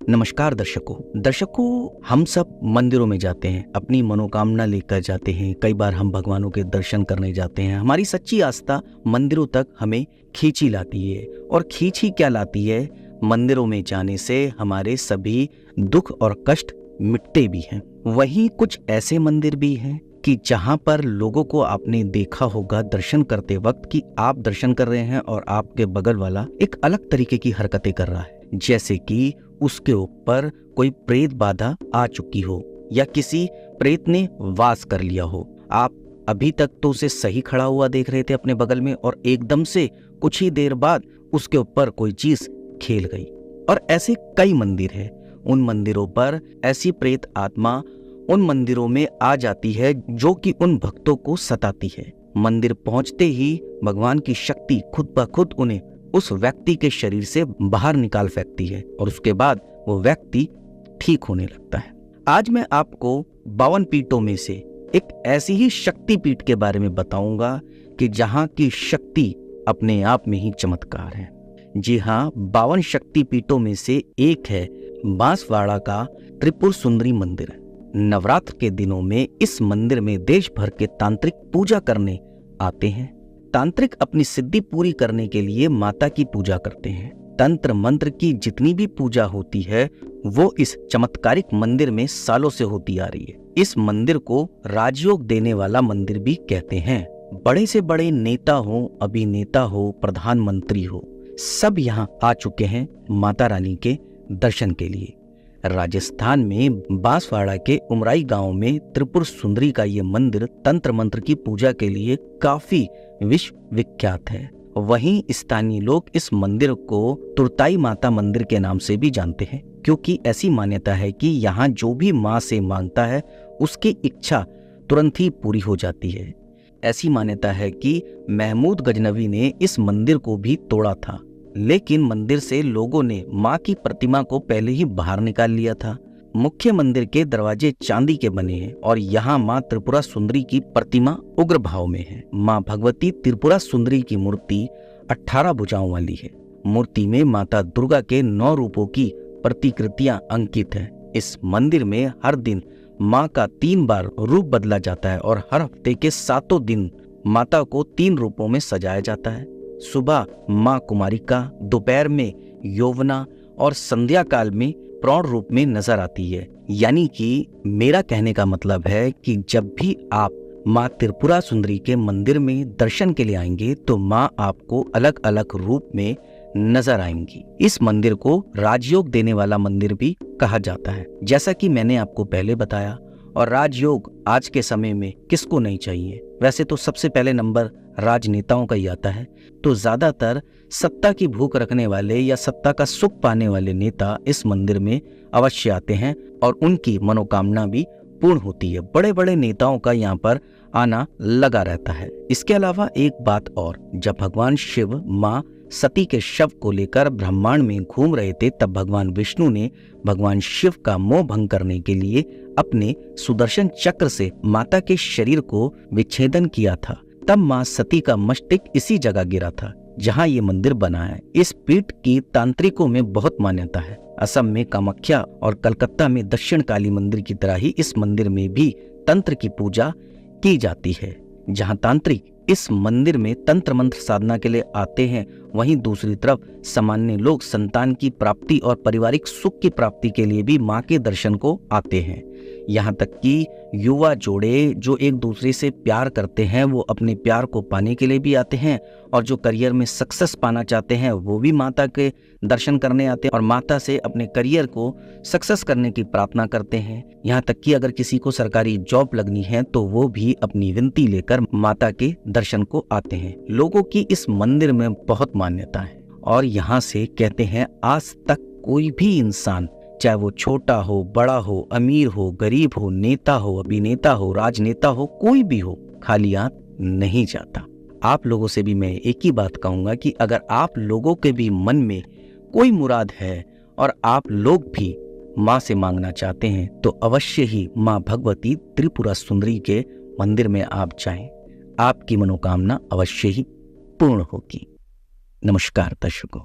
नमस्कार दर्शकों, हम सब मंदिरों में जाते हैं, अपनी मनोकामना लेकर जाते हैं। कई बार हम भगवानों के दर्शन करने जाते हैं। हमारी सच्ची आस्था मंदिरों तक हमें खींची लाती है। और खींची क्या लाती है? मंदिरों में जाने से हमारे सभी दुख और कष्ट मिटते भी हैं। वहीं कुछ ऐसे मंदिर भी हैं कि जहां पर लोगों को आपने देखा होगा दर्शन करते वक्त कि आप दर्शन कर रहे हैं और आपके बगल वाला एक अलग तरीके की हरकतें कर रहा है, जैसे कि उसके ऊपर कोई प्रेत बाधा आ चुकी हो या किसी प्रेत ने वास कर लिया हो। आप अभी तक तो उसे सही खड़ा हुआ देख रहे थे अपने बगल में, और एकदम से कुछ ही देर बाद उसके ऊपर कोई चीज खेल गई। और ऐसे कई मंदिर हैं। उन मंदिरों पर ऐसी प्रेत आत्मा उन मंदिरों में आ जाती है जो कि उन भक्तों को सताती है। मंदिर पहुंचते ही भगवान की शक्ति खुद ब खुद उन्हें उस व्यक्ति के शरीर से बाहर निकाल फेंकती है और उसके बाद वो व्यक्ति ठीक होने लगता है। आज मैं आपको 52 पीठों में से एक ऐसी ही शक्ति पीठ के बारे में बताऊंगा कि जहां की शक्ति अपने आप में ही चमत्कार है। जी हाँ, 52 शक्ति पीठों में से एक है बांसवाड़ा का त्रिपुर सुंदरी मंदिर। नवरात्र के दिनों में इस मंदिर में देश भर के तांत्रिक पूजा करने आते हैं। तांत्रिक अपनी सिद्धि पूरी करने के लिए माता की पूजा करते हैं। तंत्र मंत्र की जितनी भी पूजा होती है वो इस चमत्कारिक मंदिर में सालों से होती आ रही है। इस मंदिर को राजयोग देने वाला मंदिर भी कहते हैं। बड़े से बड़े नेता हो, अभिनेता हो, प्रधानमंत्री हो, सब यहाँ आ चुके हैं माता रानी के दर्शन के लिए। राजस्थान में बांसवाड़ा के उमराई गांव में त्रिपुर सुंदरी का ये मंदिर तंत्र मंत्र की पूजा के लिए काफी विश्व विख्यात है। वहीं स्थानीय लोग इस मंदिर को तुरताई माता मंदिर के नाम से भी जानते हैं, क्योंकि ऐसी मान्यता है कि यहाँ जो भी माँ से मांगता है उसकी इच्छा तुरंत ही पूरी हो जाती है। ऐसी मान्यता है कि महमूद गजनवी ने इस मंदिर को भी तोड़ा था, लेकिन मंदिर से लोगों ने माँ की प्रतिमा को पहले ही बाहर निकाल लिया था। मुख्य मंदिर के दरवाजे चांदी के बने हैं और यहाँ माँ त्रिपुरा सुंदरी की प्रतिमा उग्र भाव में है। माँ भगवती त्रिपुरा सुंदरी की मूर्ति 18 भुजाओं वाली है। मूर्ति में माता दुर्गा के 9 रूपों की प्रतिकृतियां अंकित है। इस मंदिर में हर दिन माँ का 3 बार रूप बदला जाता है और हर हफ्ते के 7 दिन माता को 3 रूपों में सजाया जाता है। सुबह माँ कुमारिका, दोपहर में यौवना और संध्या काल में प्रौढ़ रूप में नजर आती है। यानी कि मेरा कहने का मतलब है कि जब भी आप माँ त्रिपुरा सुंदरी के मंदिर में दर्शन के लिए आएंगे तो माँ आपको अलग अलग रूप में नजर आएंगी। इस मंदिर को राजयोग देने वाला मंदिर भी कहा जाता है, जैसा कि मैंने आपको पहले बताया। और राजयोग आज के समय में किसको नहीं चाहिए? वैसे तो सबसे पहले नंबर राजनेताओं का ही आता है। तो ज्यादातर सत्ता की भूख रखने वाले या सत्ता का सुख पाने वाले नेता इस मंदिर में अवश्य आते हैं और उनकी मनोकामना भी पूर्ण होती है। बड़े बड़े नेताओं का यहाँ पर आना लगा रहता है। इसके अलावा एक बात और, जब भगवान शिव माँ सती के शव को लेकर ब्रह्मांड में घूम रहे थे, तब भगवान विष्णु ने भगवान शिव का मोह भंग करने के लिए अपने सुदर्शन चक्र से माता के शरीर को विच्छेदन किया था। तब माँ सती का मस्तक इसी जगह गिरा था जहाँ ये मंदिर बना है। इस पीठ की तांत्रिकों में बहुत मान्यता है। असम में कामाख्या और कलकत्ता में दक्षिण काली मंदिर की तरह ही इस मंदिर में भी तंत्र की पूजा की जाती है। जहाँ तांत्रिक इस मंदिर में तंत्र मंत्र साधना के लिए आते हैं, वहीं दूसरी तरफ सामान्य लोग संतान की प्राप्ति और पारिवारिक सुख की प्राप्ति के लिए भी मां के दर्शन को आते हैं। यहाँ तक कि युवा जोड़े जो एक दूसरे से प्यार करते हैं वो अपने प्यार को पाने के लिए भी आते हैं, और जो करियर में सक्सेस पाना चाहते हैं वो भी माता के दर्शन करने आते हैं और माता से अपने करियर को सक्सेस करने की प्रार्थना करते हैं। यहाँ तक कि अगर किसी को सरकारी जॉब लगनी है तो वो भी अपनी विनती लेकर माता के दर्शन को आते हैं। लोगों की इस मंदिर में बहुत मान्यता है और यहाँ से कहते हैं आज तक कोई भी इंसान, चाहे वो छोटा हो, बड़ा हो, अमीर हो, गरीब हो, नेता हो, अभिनेता हो, राजनेता हो, कोई भी हो, खाली हाथ नहीं जाता। आप लोगों से भी मैं एक ही बात कहूंगा कि अगर आप लोगों के भी मन में कोई मुराद है और आप लोग भी माँ से मांगना चाहते हैं तो अवश्य ही माँ भगवती त्रिपुरा सुंदरी के मंदिर में आप जाएं। आपकी मनोकामना अवश्य ही पूर्ण होगी। नमस्कार दर्शकों।